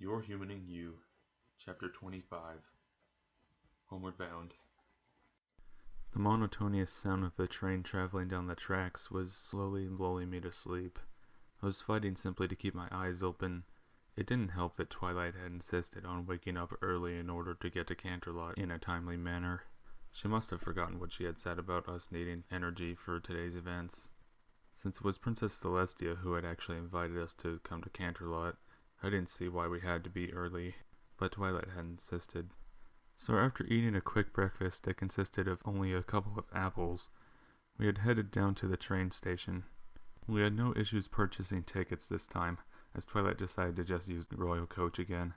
Your Humaning You, Chapter 25, Homeward Bound. The monotonous sound of the train traveling down the tracks was slowly lulling me to sleep. I was fighting simply to keep my eyes open. It didn't help that Twilight had insisted on waking up early in order to get to Canterlot in a timely manner. She must have forgotten what she had said about us needing energy for today's events. Since it was Princess Celestia who had actually invited us to come to Canterlot, I didn't see why we had to be early, but Twilight had insisted. So after eating a quick breakfast that consisted of only a couple of apples, we had headed down to the train station. We had no issues purchasing tickets this time, as Twilight decided to just use the Royal Coach again.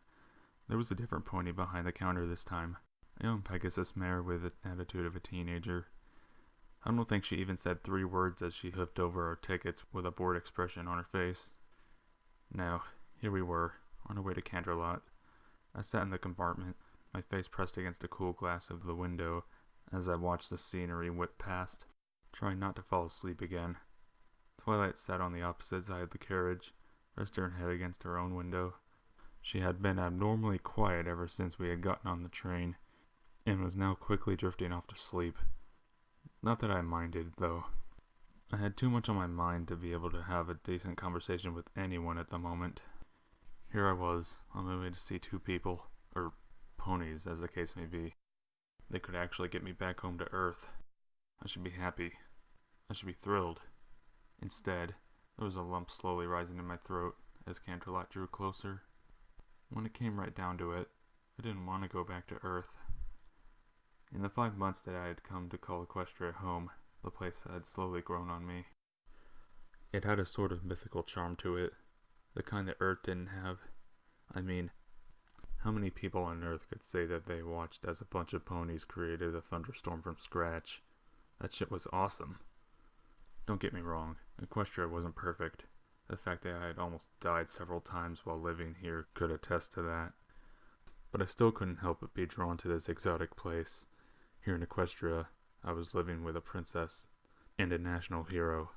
There was a different pony behind the counter this time, a young Pegasus mare with the attitude of a teenager. I don't think she even said 3 words as she hoofed over our tickets with a bored expression on her face. Now, here we were, on our way to Canterlot. I sat in the compartment, my face pressed against the cool glass of the window as I watched the scenery whip past, trying not to fall asleep again. Twilight sat on the opposite side of the carriage, resting her head against her own window. She had been abnormally quiet ever since we had gotten on the train, and was now quickly drifting off to sleep. Not that I minded, though. I had too much on my mind to be able to have a decent conversation with anyone at the moment. Here I was, on my way to see 2 people, or ponies as the case may be. They could actually get me back home to Earth. I should be happy. I should be thrilled. Instead, there was a lump slowly rising in my throat as Canterlot drew closer. When it came right down to it, I didn't want to go back to Earth. In the 5 months that I had come to call Equestria home, the place had slowly grown on me. It had a sort of mythical charm to it, the kind that Earth didn't have. I mean, how many people on Earth could say that they watched as a bunch of ponies created a thunderstorm from scratch? That shit was awesome. Don't get me wrong, Equestria wasn't perfect. The fact that I had almost died several times while living here could attest to that. But I still couldn't help but be drawn to this exotic place. Here in Equestria, I was living with a princess and a national hero.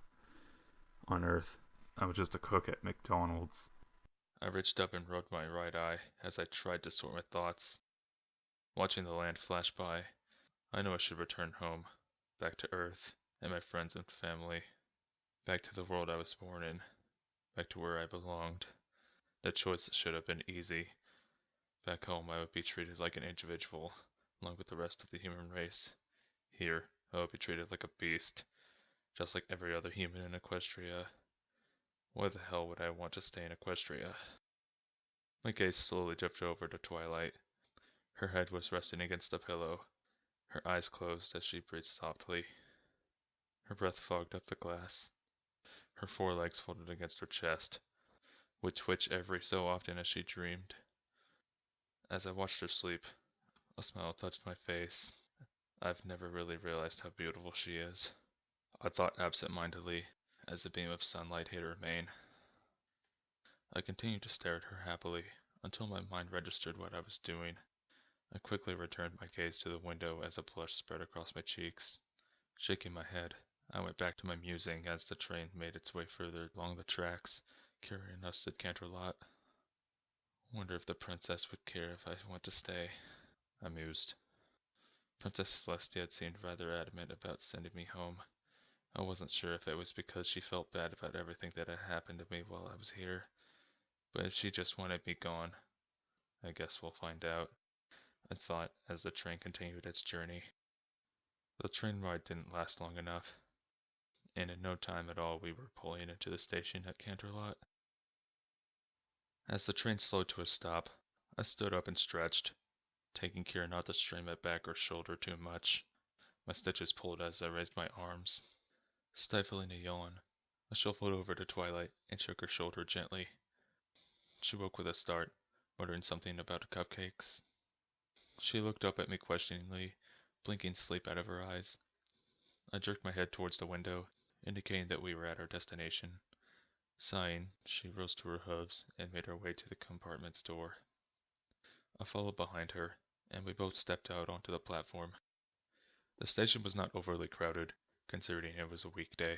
On Earth, I was just a cook at McDonald's. I reached up and rubbed my right eye as I tried to sort my thoughts. Watching the land flash by, I knew I should return home, back to Earth and my friends and family, back to the world I was born in, back to where I belonged. The choice should have been easy. Back home, I would be treated like an individual, along with the rest of the human race. Here, I would be treated like a beast, just like every other human in Equestria. Why the hell would I want to stay in Equestria? My gaze slowly drifted over to Twilight. Her head was resting against a pillow, her eyes closed as she breathed softly. Her breath fogged up the glass. Her forelegs folded against her chest, would twitch every so often as she dreamed. As I watched her sleep, a smile touched my face. I've never really realized how beautiful she is, I thought absent-mindedly, as a beam of sunlight hit her mane. I continued to stare at her happily, until my mind registered what I was doing. I quickly returned my gaze to the window as a blush spread across my cheeks. Shaking my head, I went back to my musing as the train made its way further along the tracks, carrying us to Canterlot. Wonder if the princess would care if I went to stay, I mused. Princess Celestia had seemed rather adamant about sending me home. I wasn't sure if it was because she felt bad about everything that had happened to me while I was here, but if she just wanted me gone, I guess we'll find out, I thought as the train continued its journey. The train ride didn't last long enough, and in no time at all we were pulling into the station at Canterlot. As the train slowed to a stop, I stood up and stretched, taking care not to strain my back or shoulder too much. My stitches pulled as I raised my arms. Stifling a yawn, I shuffled over to Twilight and shook her shoulder gently. She woke with a start, muttering something about cupcakes. She looked up at me questioningly, blinking sleep out of her eyes. I jerked my head towards the window, indicating that we were at our destination. Sighing, she rose to her hooves and made her way to the compartment's door. I followed behind her, and we both stepped out onto the platform. The station was not overly crowded, considering it was a weekday.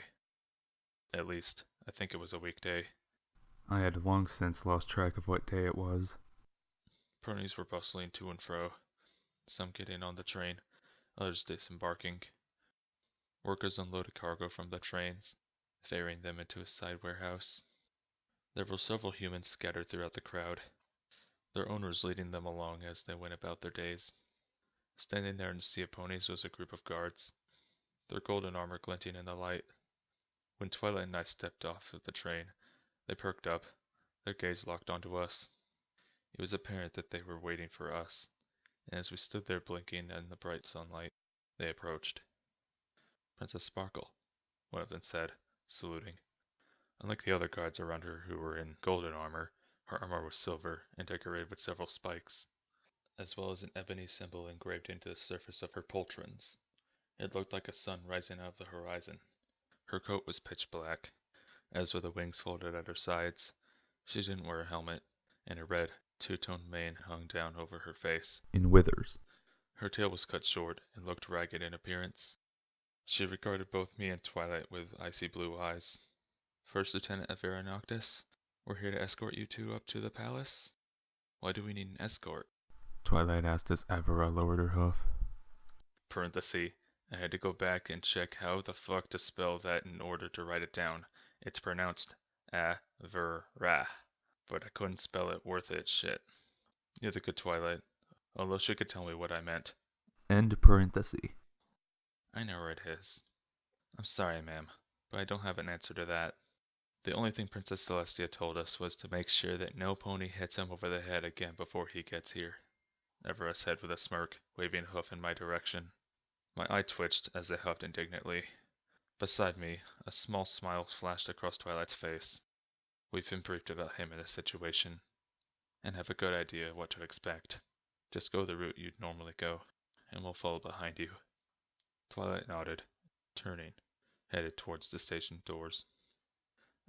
At least, I think it was a weekday. I had long since lost track of what day it was. ponies were bustling to and fro, some getting on the train, others disembarking. Workers unloaded cargo from the trains, ferrying them into a side warehouse. There were several humans scattered throughout the crowd, their owners leading them along as they went about their days. Standing there in a sea of ponies was a group of guards, their golden armor glinting in the light. When Twilight and I stepped off of the train, they perked up, their gaze locked onto us. It was apparent that they were waiting for us, and as we stood there blinking in the bright sunlight, they approached. "Princess Sparkle," one of them said, saluting. Unlike the other guards around her who were in golden armor, her armor was silver and decorated with several spikes, as well as an ebony symbol engraved into the surface of her poltrons. It looked like a sun rising out of the horizon. Her coat was pitch black, as were the wings folded at her sides. She didn't wear a helmet, and a red, two-toned mane hung down over her face in withers. Her tail was cut short and looked ragged in appearance. She regarded both me and Twilight with icy blue eyes. "First Lieutenant Avera Noctis, we're here to escort you two up to the palace. Why do we need an escort?" Twilight asked as Avera lowered her hoof. Parenthesis. I had to go back and check how the fuck to spell that in order to write it down. It's pronounced Avera, but I couldn't spell it worth it shit. Neither could Twilight, although she could tell me what I meant. End parenthesis. I know where it is. I'm sorry, ma'am, but I don't have an answer to that. The only thing Princess Celestia told us was to make sure that no pony hits him over the head again before he gets here, Evera said with a smirk, waving a hoof in my direction. My eye twitched as they huffed indignantly. Beside me, a small smile flashed across Twilight's face. We've been briefed about him in this situation, and have a good idea what to expect. Just go the route you'd normally go, and we'll follow behind you. Twilight nodded, turning, headed towards the station doors.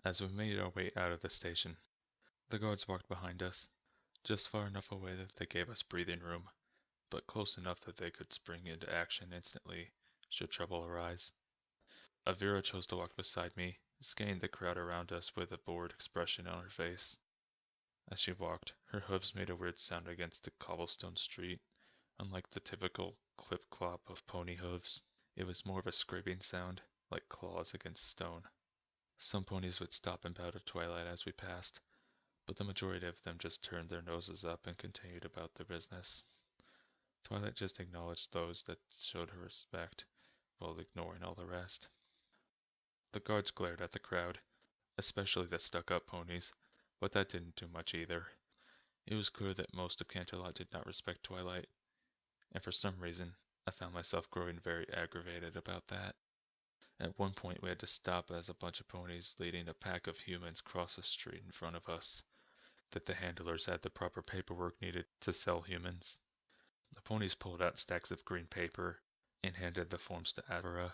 As we made our way out of the station, the guards walked behind us, just far enough away that they gave us breathing room, but close enough that they could spring into action instantly should trouble arise. Avira chose to walk beside me, scanning the crowd around us with a bored expression on her face. As she walked, her hooves made a weird sound against the cobblestone street. Unlike the typical clip-clop of pony hooves, it was more of a scraping sound, like claws against stone. Some ponies would stop and bow to Twilight as we passed, but the majority of them just turned their noses up and continued about their business. Twilight just acknowledged those that showed her respect, while ignoring all the rest. The guards glared at the crowd, especially the stuck-up ponies, but that didn't do much either. It was clear that most of Canterlot did not respect Twilight, and for some reason, I found myself growing very aggravated about that. At one point we had to stop as a bunch of ponies leading a pack of humans crossed the street in front of us, that the handlers had the proper paperwork needed to sell humans. The ponies pulled out stacks of green paper and handed the forms to Avera,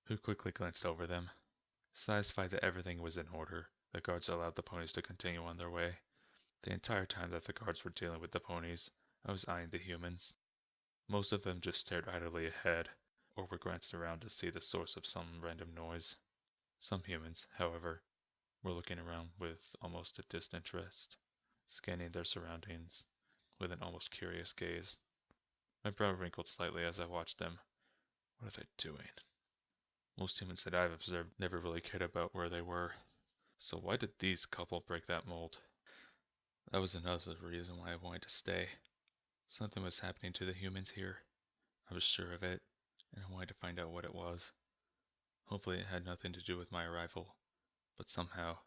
who quickly glanced over them. Satisfied that everything was in order, the guards allowed the ponies to continue on their way. The entire time that the guards were dealing with the ponies, I was eyeing the humans. Most of them just stared idly ahead, or were glanced around to see the source of some random noise. Some humans, however, were looking around with almost a disinterest, scanning their surroundings with an almost curious gaze. My brow wrinkled slightly as I watched them. What are they doing? Most humans that I've observed never really cared about where they were, so why did these couple break that mold? That was another reason why I wanted to stay. Something was happening to the humans here. I was sure of it, and I wanted to find out what it was. Hopefully it had nothing to do with my arrival, but somehow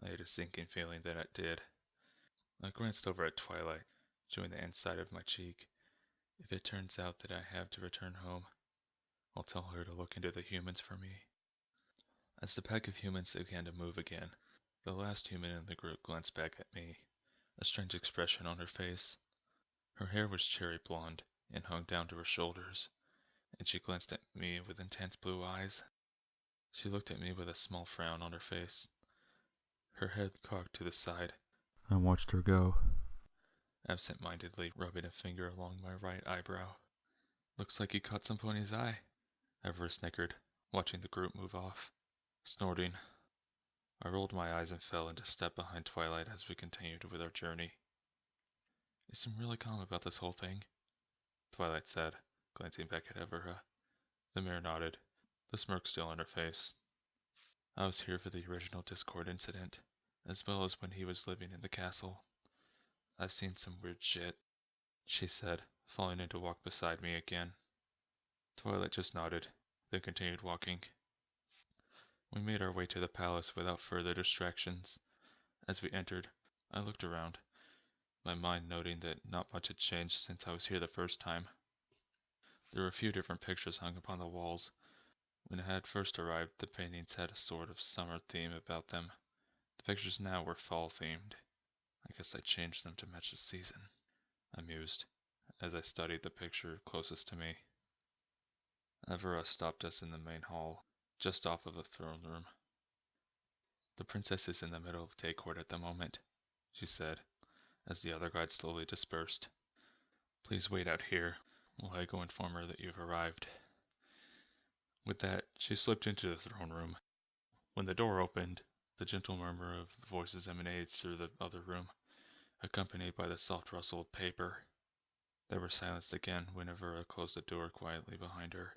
I had a sinking feeling that it did. I glanced over at Twilight, showing the inside of my cheek. If it turns out that I have to return home, I'll tell her to look into the humans for me. As the pack of humans began to move again, the last human in the group glanced back at me, a strange expression on her face. Her hair was cherry blonde and hung down to her shoulders, and she glanced at me with intense blue eyes. She looked at me with a small frown on her face, her head cocked to the side. I watched her go, absent-mindedly rubbing a finger along my right eyebrow. "Looks like you caught some pony's eye," Everett snickered, watching the group move off. Snorting, I rolled my eyes and fell into step behind Twilight as we continued with our journey. You seem really calm about this whole thing, Twilight said, glancing back at Evera. The mayor nodded, the smirk still on her face. I was here for the original Discord incident, as well as when he was living in the castle. I've seen some weird shit, she said, falling in to walk beside me again. Twilight just nodded, then continued walking. We made our way to the palace without further distractions. As we entered, I looked around, my mind noting that not much had changed since I was here the first time. There were a few different pictures hung upon the walls. When I had first arrived, the paintings had a sort of summer theme about them. The pictures now were fall-themed. I guess I changed them to match the season, I mused, as I studied the picture closest to me. Evera stopped us in the main hall, just off of the throne room. The princess is in the middle of day court at the moment, she said, as the other guards slowly dispersed. Please wait out here while I go inform her that you've arrived. With that, she slipped into the throne room. When the door opened, the gentle murmur of voices emanated through the other room, accompanied by the soft rustle of paper. They were silenced again when Evera closed the door quietly behind her.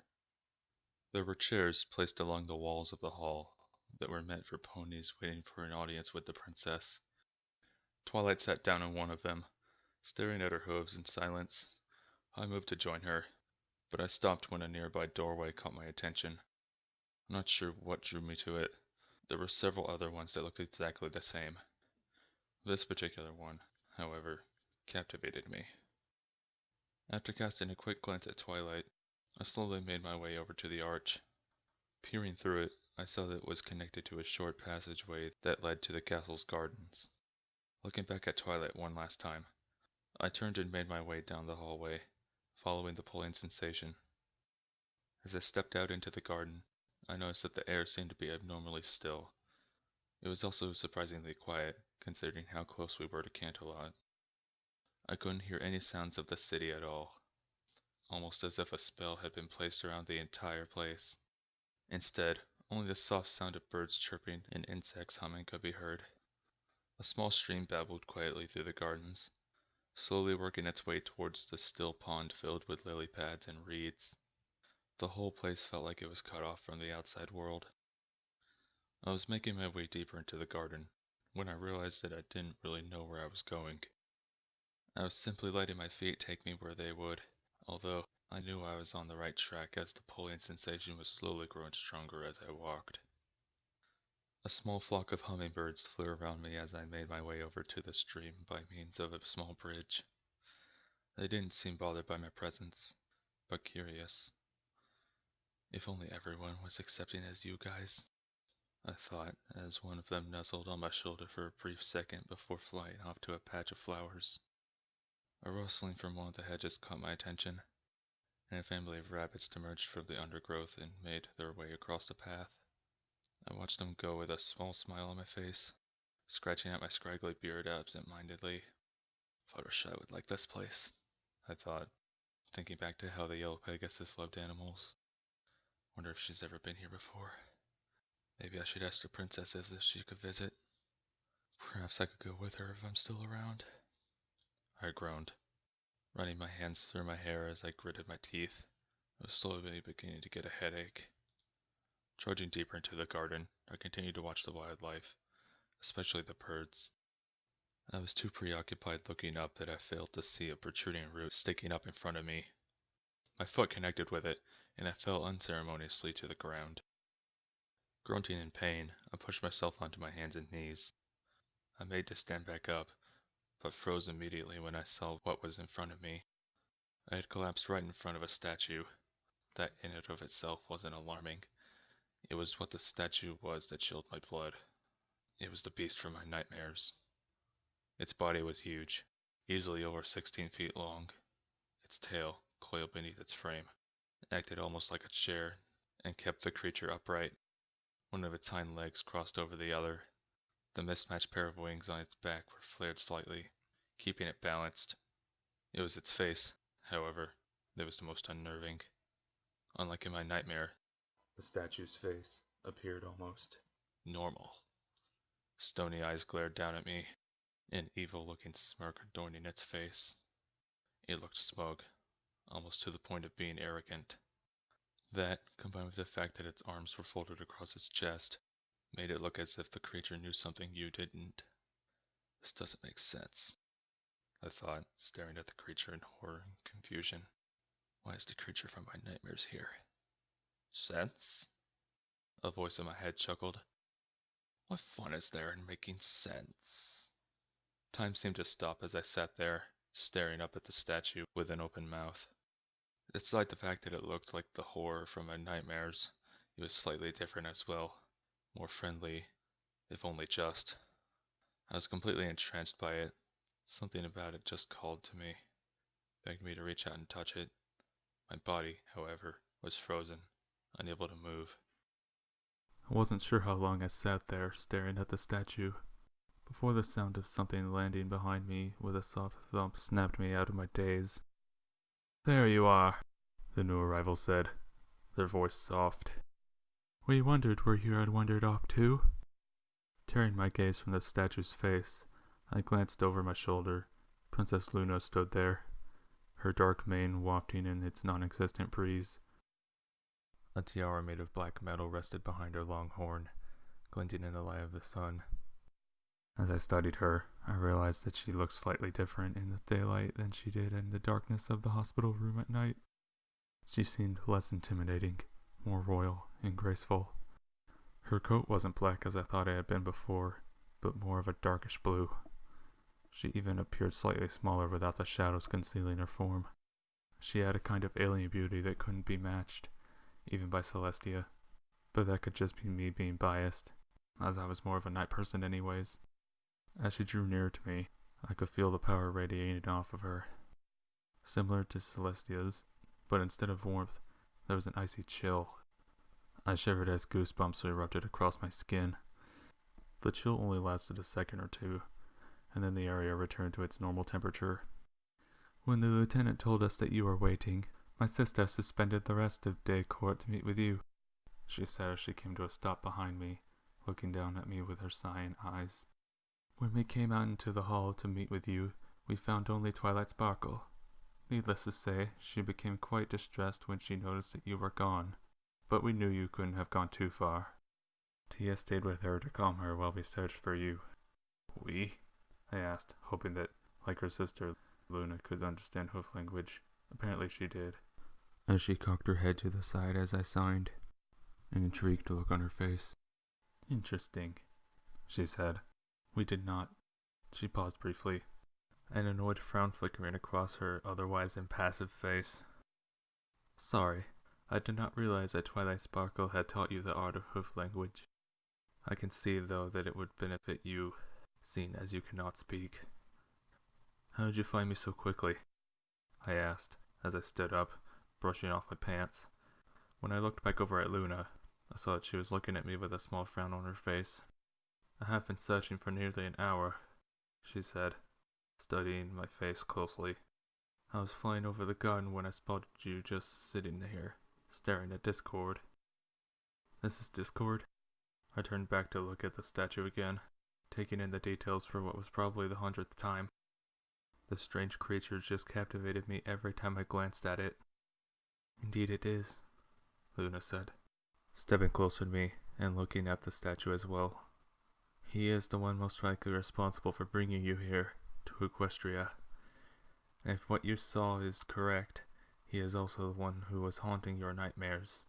There were chairs placed along the walls of the hall that were meant for ponies waiting for an audience with the princess. Twilight sat down on one of them, staring at her hooves in silence. I moved to join her, but I stopped when a nearby doorway caught my attention. I'm not sure what drew me to it. There were several other ones that looked exactly the same. This particular one, however, captivated me. After casting a quick glance at Twilight, I slowly made my way over to the arch. Peering through it, I saw that it was connected to a short passageway that led to the castle's gardens. Looking back at Twilight one last time, I turned and made my way down the hallway, following the pulling sensation. As I stepped out into the garden, I noticed that the air seemed to be abnormally still. It was also surprisingly quiet, considering how close we were to Canterlot. I couldn't hear any sounds of the city at all, almost as if a spell had been placed around the entire place. Instead, only the soft sound of birds chirping and insects humming could be heard. A small stream babbled quietly through the gardens, slowly working its way towards the still pond filled with lily pads and reeds. The whole place felt like it was cut off from the outside world. I was making my way deeper into the garden when I realized that I didn't really know where I was going. I was simply letting my feet take me where they would, although I knew I was on the right track as the pulling sensation was slowly growing stronger as I walked. A small flock of hummingbirds flew around me as I made my way over to the stream by means of a small bridge. They didn't seem bothered by my presence, but curious. If only everyone was accepting as you guys, I thought, as one of them nuzzled on my shoulder for a brief second before flying off to a patch of flowers. A rustling from one of the hedges caught my attention, and a family of rabbits emerged from the undergrowth and made their way across the path. I watched them go with a small smile on my face, scratching at my scraggly beard absent-mindedly. Fluttershy would like this place, I thought, thinking back to how the yellow Pegasus loved animals. Wonder if she's ever been here before. Maybe I should ask the princess if she could visit. Perhaps I could go with her if I'm still around. I groaned, running my hands through my hair as I gritted my teeth. I was slowly beginning to get a headache. Trudging deeper into the garden, I continued to watch the wildlife, especially the birds. I was too preoccupied looking up that I failed to see a protruding root sticking up in front of me. My foot connected with it, and I fell unceremoniously to the ground. Grunting in pain, I pushed myself onto my hands and knees. I made to stand back up, but froze immediately when I saw what was in front of me. I had collapsed right in front of a statue. That in and of itself wasn't alarming. It was what the statue was that chilled my blood. It was the beast from my nightmares. Its body was huge, easily over 16 feet long. Its tail, coiled beneath its frame, acted almost like a chair and kept the creature upright. One of its hind legs crossed over the other. The mismatched pair of wings on its back were flared slightly, keeping it balanced. It was its face, however, that was the most unnerving. Unlike in my nightmare, the statue's face appeared almost normal. Stony eyes glared down at me. an evil-looking smirk adorning its face. It looked smug, almost to the point of being arrogant. That, combined with the fact that its arms were folded across its chest, made it look as if the creature knew something you didn't. This doesn't make sense, I thought, staring at the creature in horror and confusion. Why is the creature from my nightmares here? Sense? A voice in my head chuckled. What fun is there in making sense? Time seemed to stop as I sat there, staring up at the statue with an open mouth. Despite the fact that it looked like the horror from my nightmares, it was slightly different as well, more friendly, if only just. I was completely entranced by it. Something about it just called to me, begged me to reach out and touch it. My body, however, was frozen, unable to move. I wasn't sure how long I sat there, staring at the statue, before the sound of something landing behind me with a soft thump snapped me out of my daze. There you are, the new arrival said, their voice soft. We wondered where you had wandered off to. Tearing my gaze from the statue's face, I glanced over my shoulder. Princess Luna stood there, her dark mane wafting in its non-existent breeze. A tiara made of black metal rested behind her long horn, glinting in the light of the sun. As I studied her, I realized that she looked slightly different in the daylight than she did in the darkness of the hospital room at night. She seemed less intimidating, more royal and graceful. Her coat wasn't black as I thought it had been before, but more of a darkish blue. She even appeared slightly smaller without the shadows concealing her form. She had a kind of alien beauty that couldn't be matched, even by Celestia. But that could just be me being biased, as I was more of a night person anyways. As she drew nearer to me, I could feel the power radiating off of her. Similar to Celestia's, but instead of warmth, there was an icy chill. I shivered as goosebumps erupted across my skin. The chill only lasted a second or two, and then the area returned to its normal temperature. When the lieutenant told us that you were waiting, my sister suspended the rest of day court to meet with you, she said as she came to a stop behind me, looking down at me with her cyan eyes. When we came out into the hall to meet with you, we found only Twilight Sparkle. Needless to say, she became quite distressed when she noticed that you were gone, but we knew you couldn't have gone too far. Tia stayed with her to calm her while we searched for you. We? I asked, hoping that, like her sister, Luna could understand hoof language. Apparently she did, as she cocked her head to the side as I signed, an intrigued look on her face. Interesting, she said. We did not. She paused briefly, an annoyed frown flickering across her otherwise impassive face. Sorry, I did not realize that Twilight Sparkle had taught you the art of hoof language. I can see, though, that it would benefit you, seeing as you cannot speak. How did you find me so quickly? I asked, as I stood up, brushing off my pants. When I looked back over at Luna, I saw that she was looking at me with a small frown on her face. I have been searching for nearly an hour, she said, studying my face closely. I was flying over the garden when I spotted you just sitting there, staring at Discord. This is Discord? I turned back to look at the statue again, taking in the details for what was probably the 100th time. The strange creature just captivated me every time I glanced at it. Indeed it is, Luna said, stepping closer to me and looking at the statue as well. He is the one most likely responsible for bringing you here, to Equestria. And if what you saw is correct, he is also the one who was haunting your nightmares.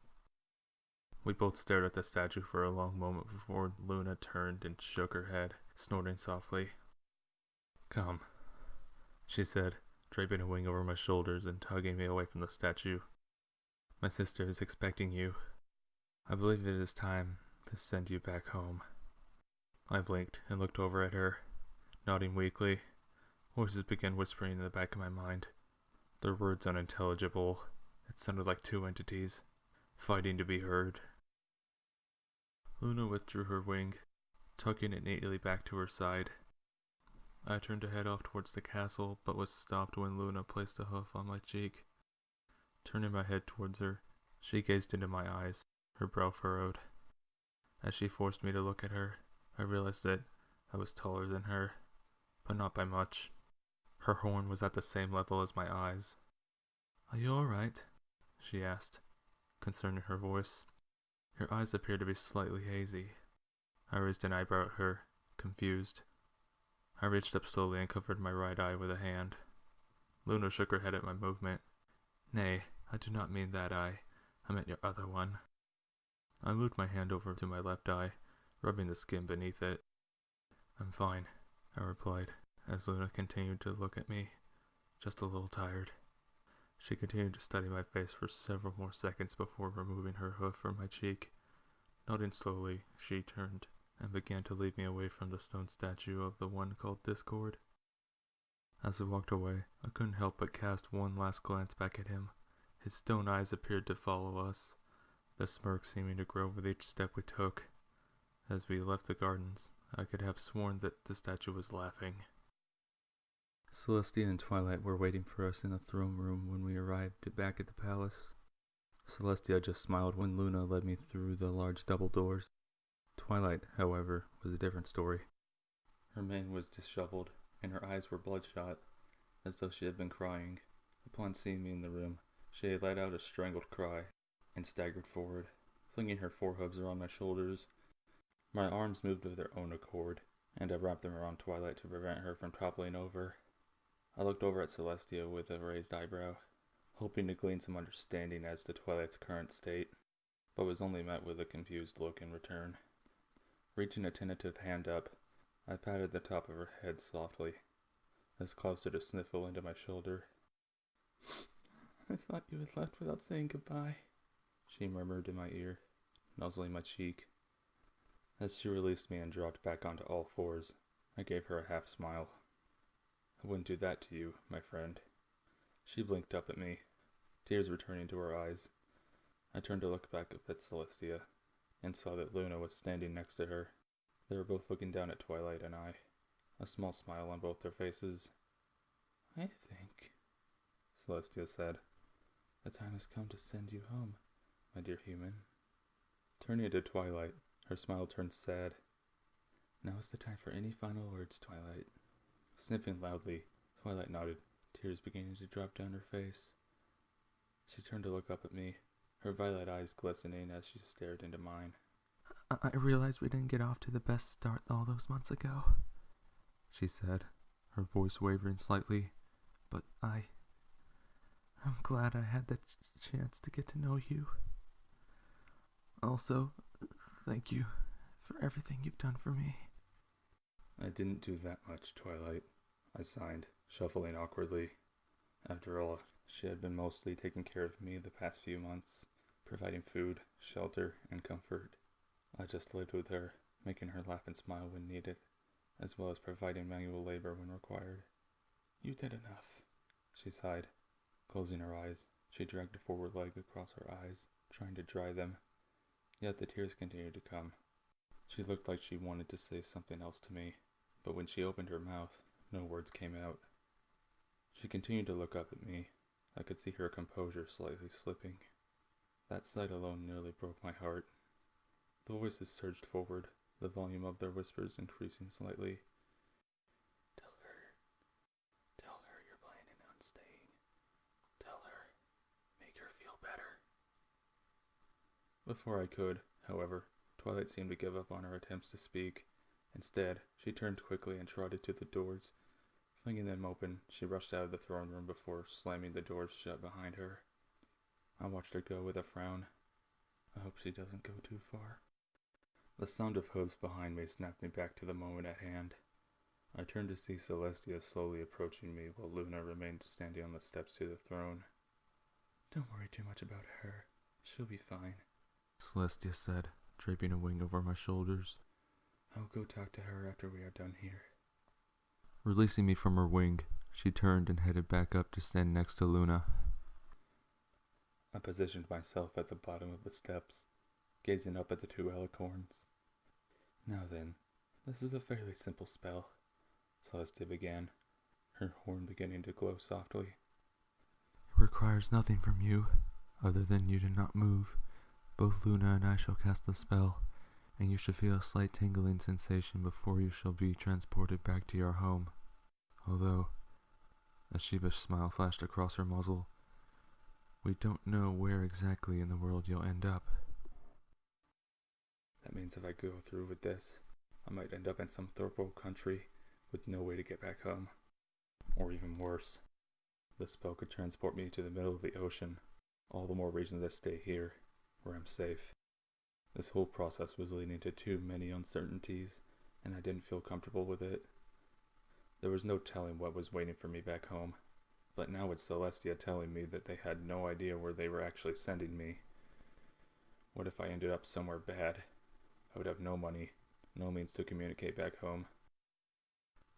We both stared at the statue for a long moment before Luna turned and shook her head, snorting softly. Come, she said, draping a wing over my shoulders and tugging me away from the statue. My sister is expecting you. I believe it is time to send you back home. I blinked and looked over at her, nodding weakly. Voices began whispering in the back of my mind, their words unintelligible. It sounded like two entities, fighting to be heard. Luna withdrew her wing, tucking it neatly back to her side. I turned to head off towards the castle, but was stopped when Luna placed a hoof on my cheek. Turning my head towards her, she gazed into my eyes, her brow furrowed. As she forced me to look at her, I realized that I was taller than her, but not by much. Her horn was at the same level as my eyes. "Are you alright?" she asked, concern in her voice. Her eyes appeared to be slightly hazy. I raised an eyebrow at her, confused. I reached up slowly and covered my right eye with a hand. Luna shook her head at my movement. "Nay, I do not mean that eye. I meant your other one." I moved my hand over to my left eye, rubbing the skin beneath it. "I'm fine," I replied, as Luna continued to look at me, just a little tired. She continued to study my face for several more seconds before removing her hoof from my cheek. Nodding slowly, she turned and began to lead me away from the stone statue of the one called Discord. As we walked away, I couldn't help but cast one last glance back at him. His stone eyes appeared to follow us, the smirk seeming to grow with each step we took. As we left the gardens, I could have sworn that the statue was laughing. Celestia and Twilight were waiting for us in the throne room when we arrived back at the palace. Celestia just smiled when Luna led me through the large double doors. Twilight, however, was a different story. Her mane was disheveled, and her eyes were bloodshot, as though she had been crying. Upon seeing me in the room, she let out a strangled cry, and staggered forward, flinging her forehooves around my shoulders. My arms moved of their own accord, and I wrapped them around Twilight to prevent her from toppling over. I looked over at Celestia with a raised eyebrow, hoping to glean some understanding as to Twilight's current state, but was only met with a confused look in return. Reaching a tentative hand up, I patted the top of her head softly. This caused her to sniffle into my shoulder. "I thought you had left without saying goodbye," she murmured in my ear, nuzzling my cheek. As she released me and dropped back onto all fours, I gave her a half smile. "I wouldn't do that to you, my friend." She blinked up at me, tears returning to her eyes. I turned to look back up at Celestia, and saw that Luna was standing next to her. They were both looking down at Twilight and I, a small smile on both their faces. "I think," Celestia said, "the time has come to send you home, my dear human." Turning to Twilight, her smile turned sad. "Now is the time for any final words, Twilight." Sniffing loudly, Twilight nodded, tears beginning to drop down her face. She turned to look up at me, her violet eyes glistening as she stared into mine. I realized we didn't get off to the best start all those months ago," she said, her voice wavering slightly, "but I'm glad I had the chance to get to know you. Also, thank you for everything you've done for me." "I didn't do that much, Twilight," I signed, shuffling awkwardly. After all, she had been mostly taking care of me the past few months, providing food, shelter, and comfort. I just lived with her, making her laugh and smile when needed, as well as providing manual labor when required. "You did enough," she sighed. Closing her eyes, she dragged a forward leg across her eyes, trying to dry them. Yet the tears continued to come. She looked like she wanted to say something else to me, but when she opened her mouth, no words came out. She continued to look up at me. I could see her composure slightly slipping. That sight alone nearly broke my heart. The voices surged forward, the volume of their whispers increasing slightly. Tell her you're planning on staying. Tell her, make her feel better." Before I could, however, Twilight seemed to give up on her attempts to speak. Instead, she turned quickly and trotted to the doors. Flinging them open, she rushed out of the throne room before slamming the doors shut behind her. I watched her go with a frown. I hope she doesn't go too far. The sound of hooves behind me snapped me back to the moment at hand. I turned to see Celestia slowly approaching me while Luna remained standing on the steps to the throne. "Don't worry too much about her. She'll be fine," Celestia said, draping a wing over my shoulders. "I'll go talk to her after we are done here." Releasing me from her wing, she turned and headed back up to stand next to Luna. I positioned myself at the bottom of the steps, gazing up at the two alicorns. "Now then, this is a fairly simple spell," Celestia began, her horn beginning to glow softly. "It requires nothing from you, other than you do not move. Both Luna and I shall cast the spell, and you should feel a slight tingling sensation before you shall be transported back to your home. Although, a sheepish smile flashed across her muzzle, we don't know where exactly in the world you'll end up. That means if I go through with this, I might end up in some third world country with no way to get back home. Or even worse, the spell could transport me to the middle of the ocean. All the more reason to stay here, where I'm safe. This whole process was leading to too many uncertainties, and I didn't feel comfortable with it. There was no telling what was waiting for me back home, but now with Celestia telling me that they had no idea where they were actually sending me. What if I ended up somewhere bad? I would have no money, no means to communicate back home.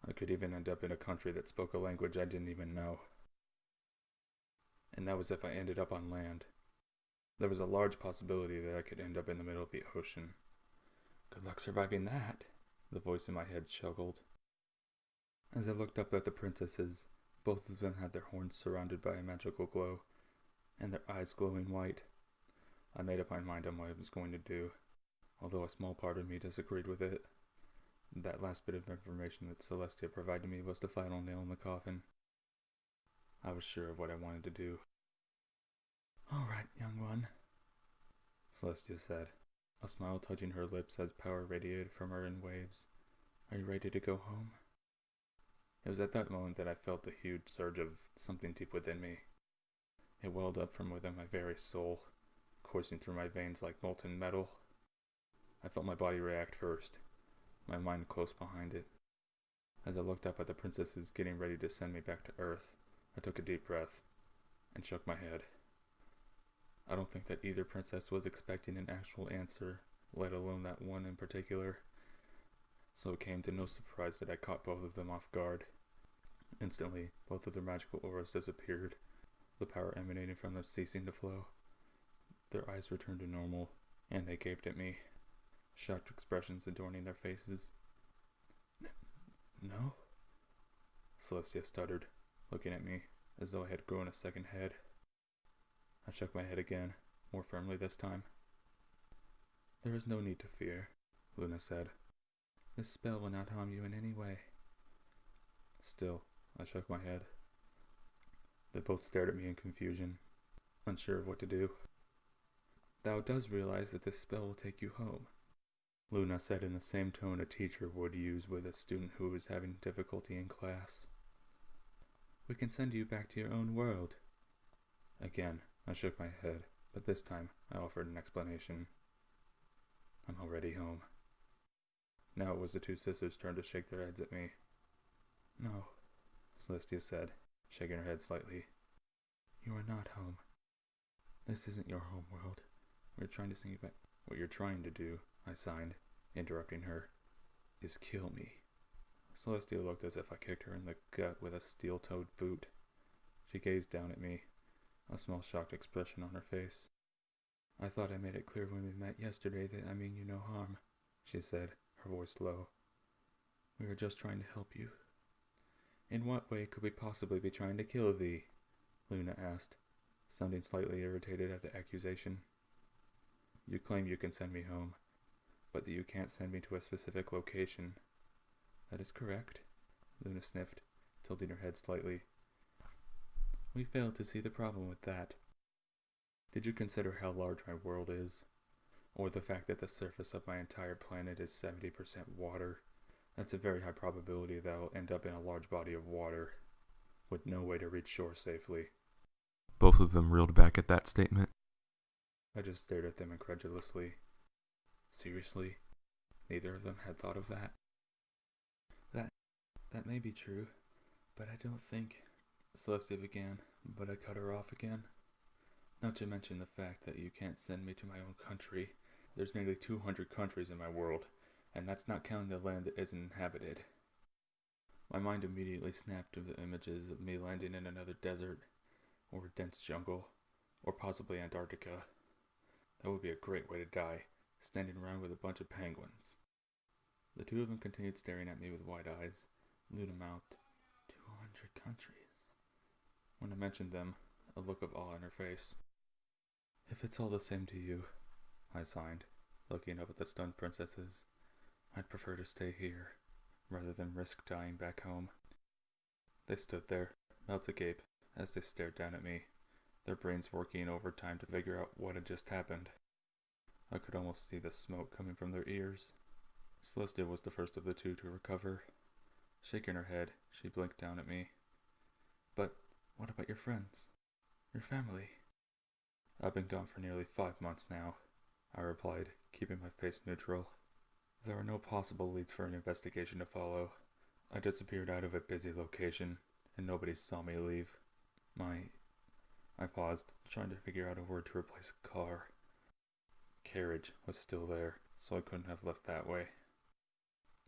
I could even end up in a country that spoke a language I didn't even know. And that was if I ended up on land. There was a large possibility that I could end up in the middle of the ocean. Good luck surviving that, the voice in my head chuckled. As I looked up at the princesses, both of them had their horns surrounded by a magical glow, and their eyes glowing white. I made up my mind on what I was going to do, although a small part of me disagreed with it. That last bit of information that Celestia provided me was the final nail in the coffin. I was sure of what I wanted to do. "All right, young one," Celestia said, a smile touching her lips as power radiated from her in waves. "Are you ready to go home?" It was at that moment that I felt a huge surge of something deep within me. It welled up from within my very soul, coursing through my veins like molten metal. I felt my body react first, my mind close behind it. As I looked up at the princesses getting ready to send me back to Earth, I took a deep breath and shook my head. I don't think that either princess was expecting an actual answer, let alone that one in particular. So it came to no surprise that I caught both of them off guard. Instantly, both of their magical auras disappeared, the power emanating from them ceasing to flow. Their eyes returned to normal, and they gaped at me, shocked expressions adorning their faces. "No?" Celestia stuttered, looking at me as though I had grown a second head. I shook my head again, more firmly this time. "There is no need to fear," Luna said. "This spell will not harm you in any way." Still, I shook my head. They both stared at me in confusion, unsure of what to do. "Thou does realize that this spell will take you home," Luna said in the same tone a teacher would use with a student who was having difficulty in class. "We can send you back to your own world." Again, I shook my head, but this time I offered an explanation. "I'm already home." Now it was the two sisters' turn to shake their heads at me. "No," Celestia said, shaking her head slightly. "You are not home. This isn't your home world. We're trying to send you back." "What you're trying to do," I signed, interrupting her, "is kill me." Celestia looked as if I kicked her in the gut with a steel-toed boot. She gazed down at me, a small shocked expression on her face. "I thought I made it clear when we met yesterday that I mean you no harm," she said, her voice low. "We were just trying to help you." "In what way could we possibly be trying to kill thee?" Luna asked, sounding slightly irritated at the accusation. "You claim you can send me home, but that you can't send me to a specific location." "That is correct," Luna sniffed, tilting her head slightly. "We failed to see the problem with that. Did you consider how large my world is? Or the fact that the surface of my entire planet is 70% water? That's a very high probability that I'll end up in a large body of water, with no way to reach shore safely." Both of them reeled back at that statement. I just stared at them incredulously. Seriously? Neither of them had thought of that? That may be true, but I don't think," Celestia began, but I cut her off again. "Not to mention the fact that you can't send me to my own country. There's nearly 200 countries in my world, and that's not counting the land that isn't inhabited." My mind immediately snapped to the images of me landing in another desert, or a dense jungle, or possibly Antarctica. That would be a great way to die, standing around with a bunch of penguins. The two of them continued staring at me with wide eyes. Luna mouthed, 200 countries. When I mentioned them, a look of awe in her face. "If it's all the same to you," I signed, looking up at the stunned princesses, "I'd prefer to stay here, rather than risk dying back home." They stood there, mouths agape, as they stared down at me, their brains working overtime to figure out what had just happened. I could almost see the smoke coming from their ears. Celestia was the first of the two to recover. Shaking her head, she blinked down at me. But what about your friends? Your family? I've been gone for nearly 5 months now, I replied, keeping my face neutral. There were no possible leads for an investigation to follow. I disappeared out of a busy location, and nobody saw me leave. I paused, trying to figure out a word to replace car. Carriage was still there, so I couldn't have left that way.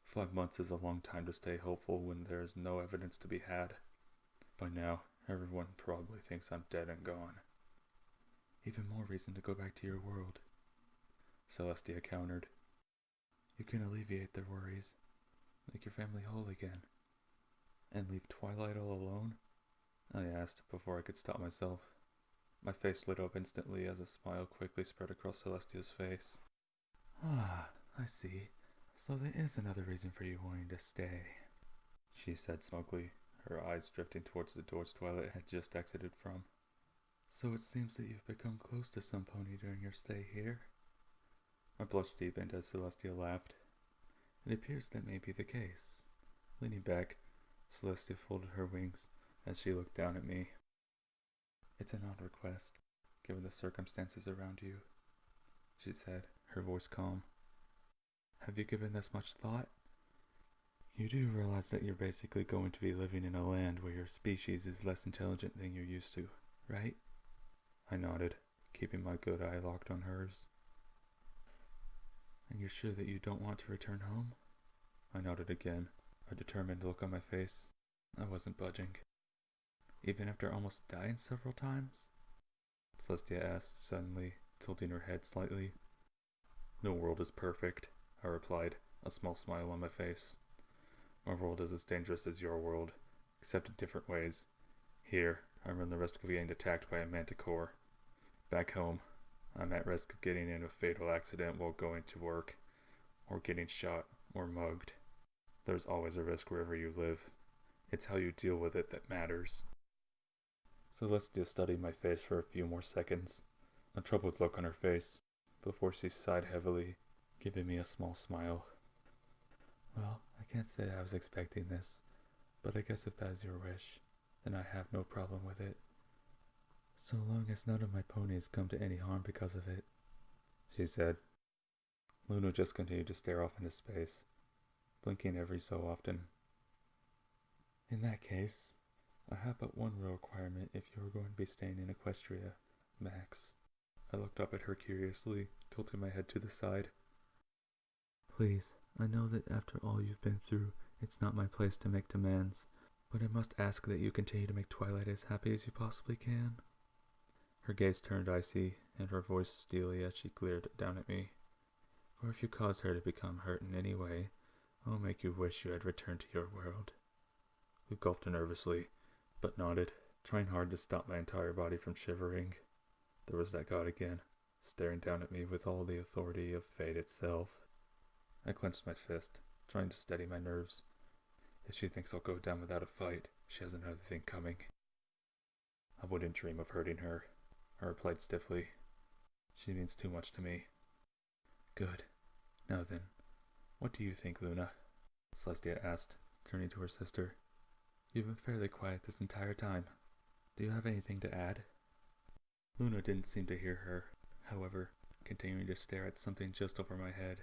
5 months is a long time to stay hopeful when there is no evidence to be had. By now, everyone probably thinks I'm dead and gone. Even more reason to go back to your world, Celestia countered. You can alleviate their worries, make your family whole again. And leave Twilight all alone? I asked before I could stop myself. My face lit up instantly as a smile quickly spread across Celestia's face. Ah, I see. So there is another reason for you wanting to stay, she said smugly, her eyes drifting towards the doors Twilight had just exited from. So it seems that you've become close to some pony during your stay here? My blush deepened as Celestia laughed. It appears that may be the case. Leaning back, Celestia folded her wings as she looked down at me. It's an odd request, given the circumstances around you, she said, her voice calm. Have you given this much thought? You do realize that you're basically going to be living in a land where your species is less intelligent than you're used to, right? I nodded, keeping my good eye locked on hers. And you're sure that you don't want to return home? I nodded again, a determined look on my face. I wasn't budging. Even after almost dying several times? Celestia asked suddenly, tilting her head slightly. No world is perfect, I replied, a small smile on my face. My world is as dangerous as your world, except in different ways. Here, I run the risk of getting attacked by a manticore. Back home, I'm at risk of getting in a fatal accident while going to work, or getting shot or mugged. There's always a risk wherever you live. It's how you deal with it that matters. Celestia studied my face for a few more seconds, a troubled look on her face, before she sighed heavily, giving me a small smile. Well, I can't say I was expecting this, but I guess if that is your wish, then I have no problem with it. So long as none of my ponies come to any harm because of it, she said. Luna just continued to stare off into space, blinking every so often. In that case, I have but one real requirement if you are going to be staying in Equestria, Max. I looked up at her curiously, tilting my head to the side. Please, I know that after all you've been through, it's not my place to make demands, but I must ask that you continue to make Twilight as happy as you possibly can. Her gaze turned icy, and her voice steely as she glared down at me. For if you cause her to become hurt in any way, I'll make you wish you had returned to your world. We gulped nervously, but nodded, trying hard to stop my entire body from shivering. There was that god again, staring down at me with all the authority of fate itself. I clenched my fist, trying to steady my nerves. If she thinks I'll go down without a fight, she has another thing coming. I wouldn't dream of hurting her, I replied stiffly. She means too much to me. Good. Now then, what do you think, Luna? Celestia asked, turning to her sister. You've been fairly quiet this entire time. Do you have anything to add? Luna didn't seem to hear her, however, continuing to stare at something just over my head.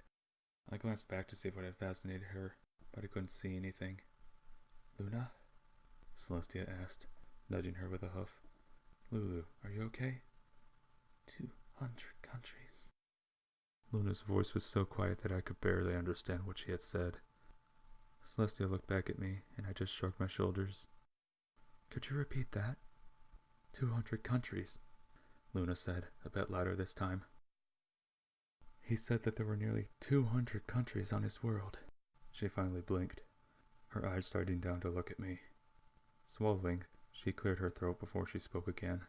I glanced back to see what had fascinated her, but I couldn't see anything. Luna? Celestia asked, nudging her with a hoof. Lulu, are you okay? 200 countries. Luna's voice was so quiet that I could barely understand what she had said. Celestia looked back at me, and I just shrugged my shoulders. Could you repeat that? 200 countries, Luna said, a bit louder this time. He said that there were nearly 200 countries on his world. She finally blinked, her eyes starting down to look at me. Swallowing, she cleared her throat before she spoke again.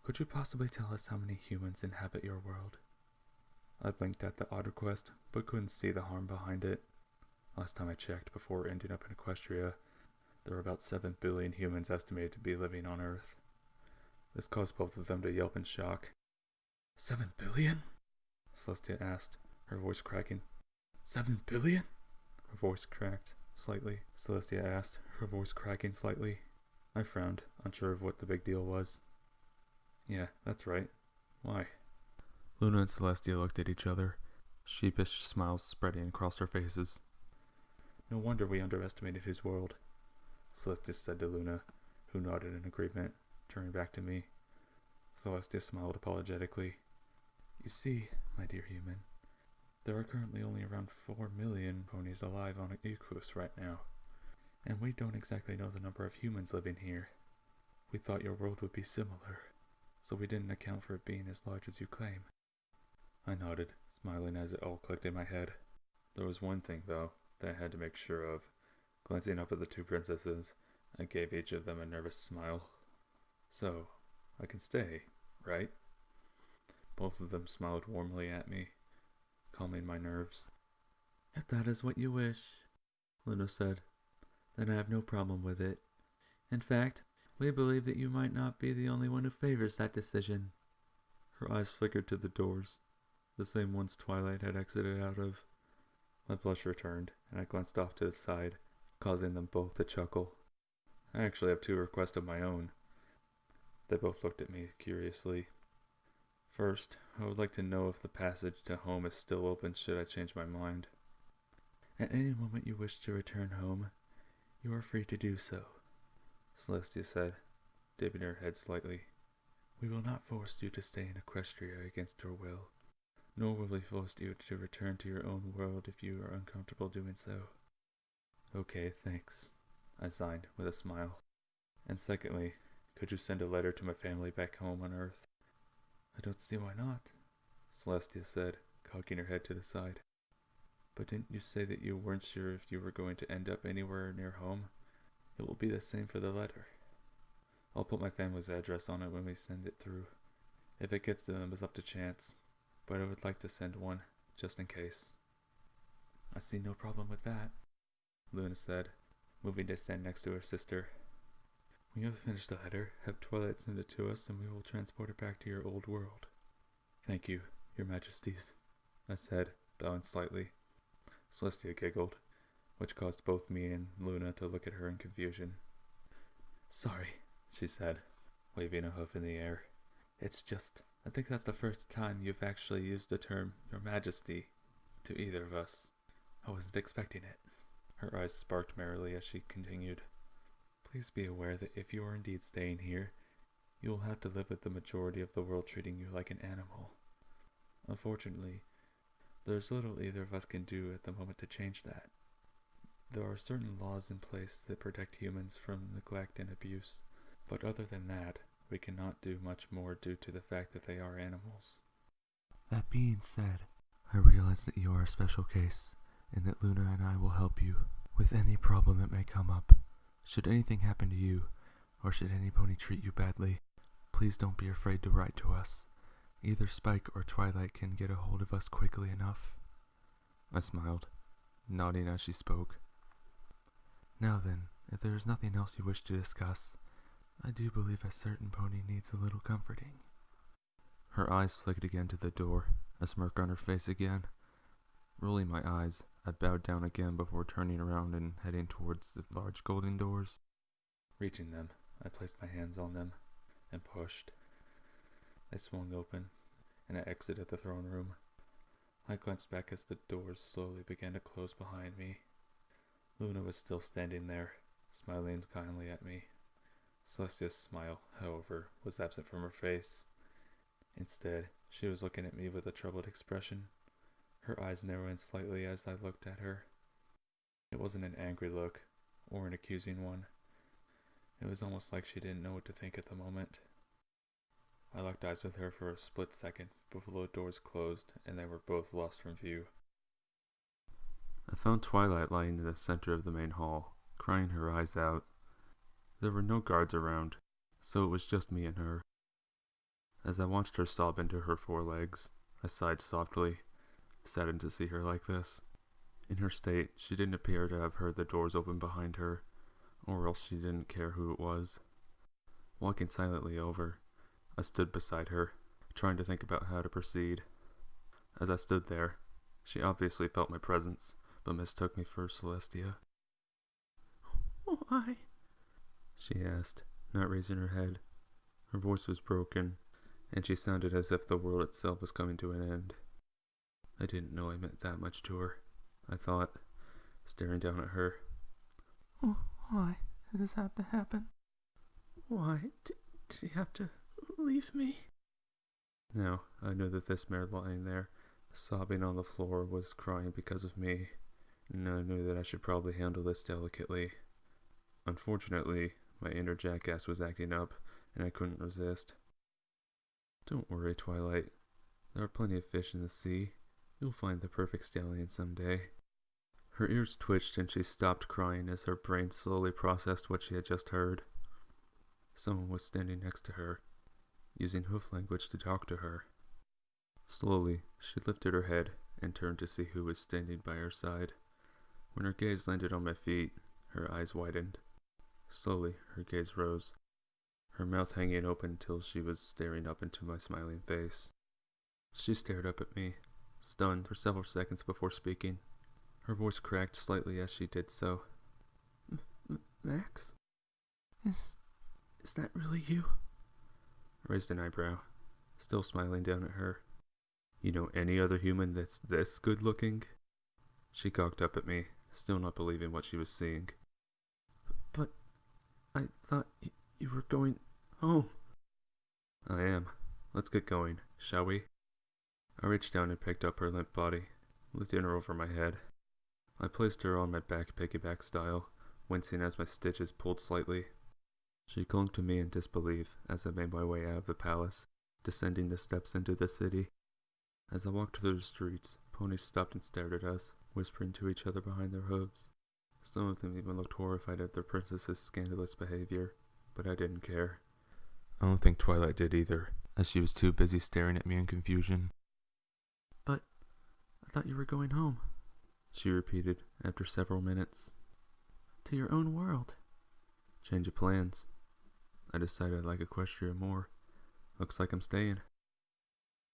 Could you possibly tell us how many humans inhabit your world? I blinked at the odd request, but couldn't see the harm behind it. Last time I checked before ending up in Equestria, There were about 7 billion humans estimated to be living on Earth. This caused both of them to yelp in shock. 7 billion? Celestia asked, her voice cracking. 7 billion? Her voice cracked slightly. Celestia asked, her voice cracking slightly. I frowned, unsure of what the big deal was. Yeah, that's right. Why? Luna and Celestia looked at each other, sheepish smiles spreading across their faces. No wonder we underestimated his world, Celestia said to Luna, who nodded in agreement, turning back to me. Celestia smiled apologetically. You see, my dear human, there are currently only around 4 million ponies alive on Icarus right now, and we don't exactly know the number of humans living here. We thought your world would be similar, so we didn't account for it being as large as you claim. I nodded, smiling as it all clicked in my head. There was one thing, though, that I had to make sure of. Glancing up at the two princesses, I gave each of them a nervous smile. So, I can stay, right? Both of them smiled warmly at me, calming my nerves. If that is what you wish, Luna said, then I have no problem with it. In fact, we believe that you might not be the only one who favors that decision. Her eyes flickered to the doors, the same ones Twilight had exited out of. My blush returned, and I glanced off to the side, causing them both to chuckle. I actually have 2 requests of my own. They both looked at me curiously. First, I would like to know if the passage to home is still open should I change my mind. At any moment you wish to return home, you are free to do so, Celestia said, dipping her head slightly. We will not force you to stay in Equestria against your will, nor will we force you to return to your own world if you are uncomfortable doing so. Okay, thanks, I signed with a smile. And secondly, could you send a letter to my family back home on Earth? I don't see why not, Celestia said, cocking her head to the side. But didn't you say that you weren't sure if you were going to end up anywhere near home? It will be the same for the letter. I'll put my family's address on it when we send it through. If it gets to them, it's up to chance, but I would like to send one, just in case. I see no problem with that, Luna said, moving to stand next to her sister. When you have finished the letter, have Twilight send it to us and we will transport it back to your old world. Thank you, your majesties, I said, bowing slightly. Celestia giggled, which caused both me and Luna to look at her in confusion. Sorry, she said, waving a hoof in the air. It's just, I think that's the first time you've actually used the term, Your Majesty, to either of us. I wasn't expecting it. Her eyes sparked merrily as she continued. Please be aware that if you are indeed staying here, you will have to live with the majority of the world treating you like an animal. Unfortunately, there's little either of us can do at the moment to change that. There are certain laws in place that protect humans from neglect and abuse, but other than that, we cannot do much more due to the fact that they are animals. That being said, I realize that you are a special case, and that Luna and I will help you with any problem that may come up. Should anything happen to you, or should any pony treat you badly, please don't be afraid to write to us. Either Spike or Twilight can get a hold of us quickly enough. I smiled, nodding as she spoke. Now then, if there is nothing else you wish to discuss, I do believe a certain pony needs a little comforting. Her eyes flicked again to the door, a smirk on her face again. Rolling my eyes, I bowed down again before turning around and heading towards the large golden doors. Reaching them, I placed my hands on them and pushed. They swung open, and I exited the throne room. I glanced back as the doors slowly began to close behind me. Luna was still standing there, smiling kindly at me. Celestia's smile, however, was absent from her face. Instead, she was looking at me with a troubled expression, her eyes narrowing slightly as I looked at her. It wasn't an angry look, or an accusing one. It was almost like she didn't know what to think at the moment. I locked eyes with her for a split second before the doors closed and they were both lost from view. I found Twilight lying in the center of the main hall, crying her eyes out. There were no guards around, so it was just me and her. As I watched her sob into her forelegs, I sighed softly, saddened to see her like this. In her state, she didn't appear to have heard the doors open behind her, or else she didn't care who it was. Walking silently over, I stood beside her, trying to think about how to proceed. As I stood there, she obviously felt my presence, but mistook me for Celestia. "Why?" she asked, not raising her head. Her voice was broken, and she sounded as if the world itself was coming to an end. I didn't know I meant that much to her, I thought, staring down at her. "Why did this have to happen? Why did you have to leave me?" Now, I knew that this mare lying there, sobbing on the floor, was crying because of me, and I knew that I should probably handle this delicately. Unfortunately, my inner jackass was acting up, and I couldn't resist. "Don't worry, Twilight. There are plenty of fish in the sea. You'll find the perfect stallion someday." Her ears twitched and she stopped crying as her brain slowly processed what she had just heard. Someone was standing next to her, using hoof language to talk to her. Slowly, she lifted her head and turned to see who was standing by her side. When her gaze landed on my feet, her eyes widened. Slowly, her gaze rose, her mouth hanging open till she was staring up into my smiling face. She stared up at me, stunned for several seconds before speaking. Her voice cracked slightly as she did so. "Max? Is that really you?" I raised an eyebrow, still smiling down at her. "You know any other human that's this good looking?" She cocked up at me, still not believing what she was seeing. "But I thought you were going home." "I am. Let's get going, shall we?" I reached down and picked up her limp body, lifting her over my head. I placed her on my back piggyback style, wincing as my stitches pulled slightly. She clung to me in disbelief as I made my way out of the palace, descending the steps into the city. As I walked through the streets, ponies stopped and stared at us, whispering to each other behind their hooves. Some of them even looked horrified at their princess's scandalous behavior, but I didn't care. I don't think Twilight did either, as she was too busy staring at me in confusion. "But I thought you were going home," she repeated after several minutes. "To your own world." "Change of plans. I decided I'd like Equestria more. Looks like I'm staying."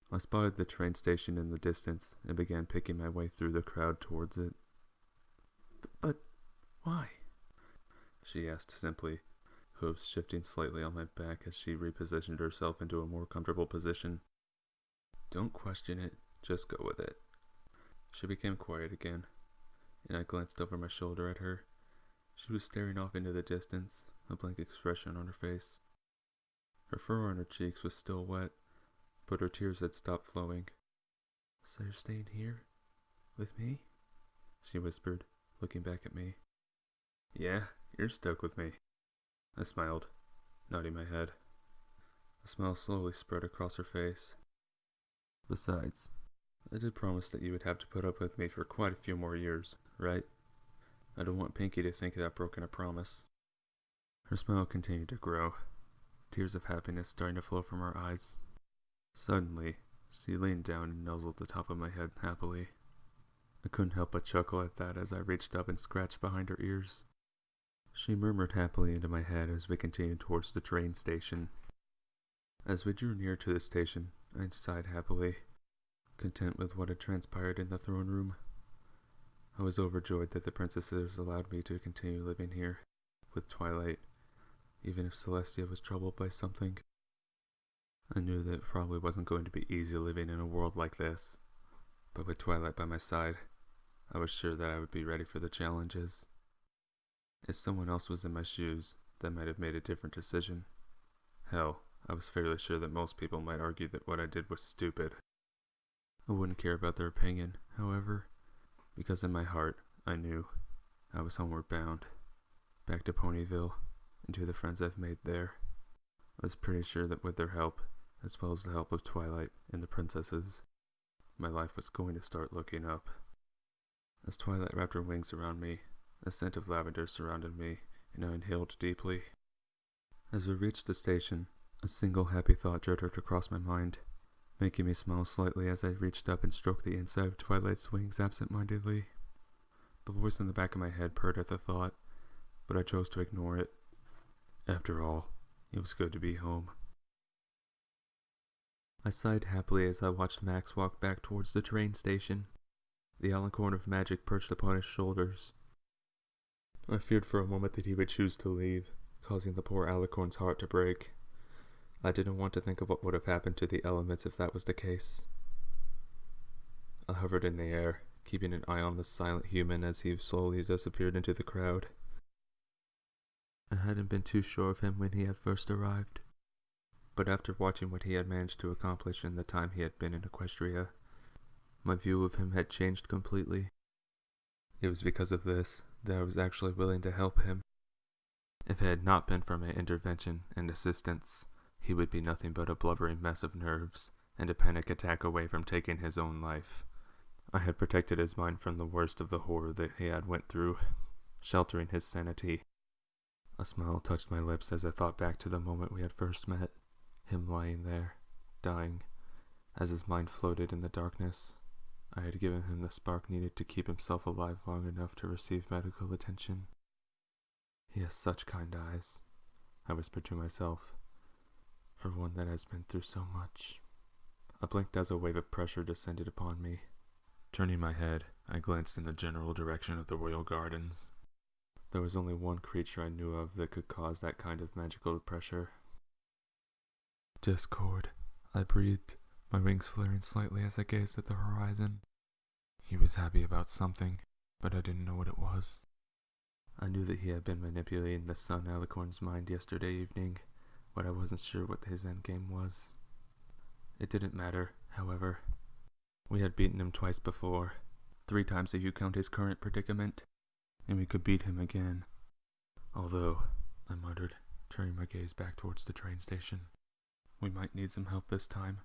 I spotted the train station in the distance and began picking my way through the crowd towards it. But why?" she asked simply, hooves shifting slightly on my back as she repositioned herself into a more comfortable position. "Don't question it, just go with it." She became quiet again, and I glanced over my shoulder at her. She was staring off into the distance, a blank expression on her face. Her fur on her cheeks was still wet, but her tears had stopped flowing. "So you're staying here? With me?" she whispered, looking back at me. "Yeah, you're stuck with me." I smiled, nodding my head. A smile slowly spread across her face. "Besides, I did promise that you would have to put up with me for quite a few more years, right? I don't want Pinky to think that I've broken a promise." Her smile continued to grow, tears of happiness starting to flow from her eyes. Suddenly, she leaned down and nuzzled the top of my head happily. I couldn't help but chuckle at that as I reached up and scratched behind her ears. She murmured happily into my head as we continued towards the train station. As we drew near to the station, I sighed happily, content with what had transpired in the throne room. I was overjoyed that the princesses allowed me to continue living here, with Twilight, even if Celestia was troubled by something. I knew that it probably wasn't going to be easy living in a world like this, but with Twilight by my side, I was sure that I would be ready for the challenges. If someone else was in my shoes, they might have made a different decision. Hell, I was fairly sure that most people might argue that what I did was stupid. I wouldn't care about their opinion, however, because in my heart, I knew I was homeward bound, back to Ponyville, and to the friends I've made there. I was pretty sure that with their help, as well as the help of Twilight and the princesses, my life was going to start looking up. As Twilight wrapped her wings around me, a scent of lavender surrounded me, and I inhaled deeply. As we reached the station, a single happy thought darted across my mind, making me smile slightly as I reached up and stroked the inside of Twilight's wings absent-mindedly. The voice in the back of my head purred at the thought, but I chose to ignore it. After all, it was good to be home. I sighed happily as I watched Max walk back towards the train station, the alicorn of magic perched upon his shoulders. I feared for a moment that he would choose to leave, causing the poor alicorn's heart to break. I didn't want to think of what would have happened to the elements if that was the case. I hovered in the air, keeping an eye on the silent human as he slowly disappeared into the crowd. I hadn't been too sure of him when he had first arrived, but after watching what he had managed to accomplish in the time he had been in Equestria, my view of him had changed completely. It was because of this that I was actually willing to help him. If it had not been for my intervention and assistance, he would be nothing but a blubbering mess of nerves and a panic attack away from taking his own life. I had protected his mind from the worst of the horror that he had went through, sheltering his sanity. A smile touched my lips as I thought back to the moment we had first met, him lying there, dying. As his mind floated in the darkness, I had given him the spark needed to keep himself alive long enough to receive medical attention. He has such kind eyes, I whispered to myself, for one that has been through so much. I blinked as a wave of pressure descended upon me. Turning my head, I glanced in the general direction of the royal gardens. There was only one creature I knew of that could cause that kind of magical pressure. Discord, I breathed, my wings flaring slightly as I gazed at the horizon. He was happy about something, but I didn't know what it was. I knew that he had been manipulating the Sun Alicorn's mind yesterday evening, but I wasn't sure what his endgame was. It didn't matter, however. We had beaten him twice before, 3 times if you count his current predicament, and we could beat him again. Although, I muttered, turning my gaze back towards the train station, we might need some help this time.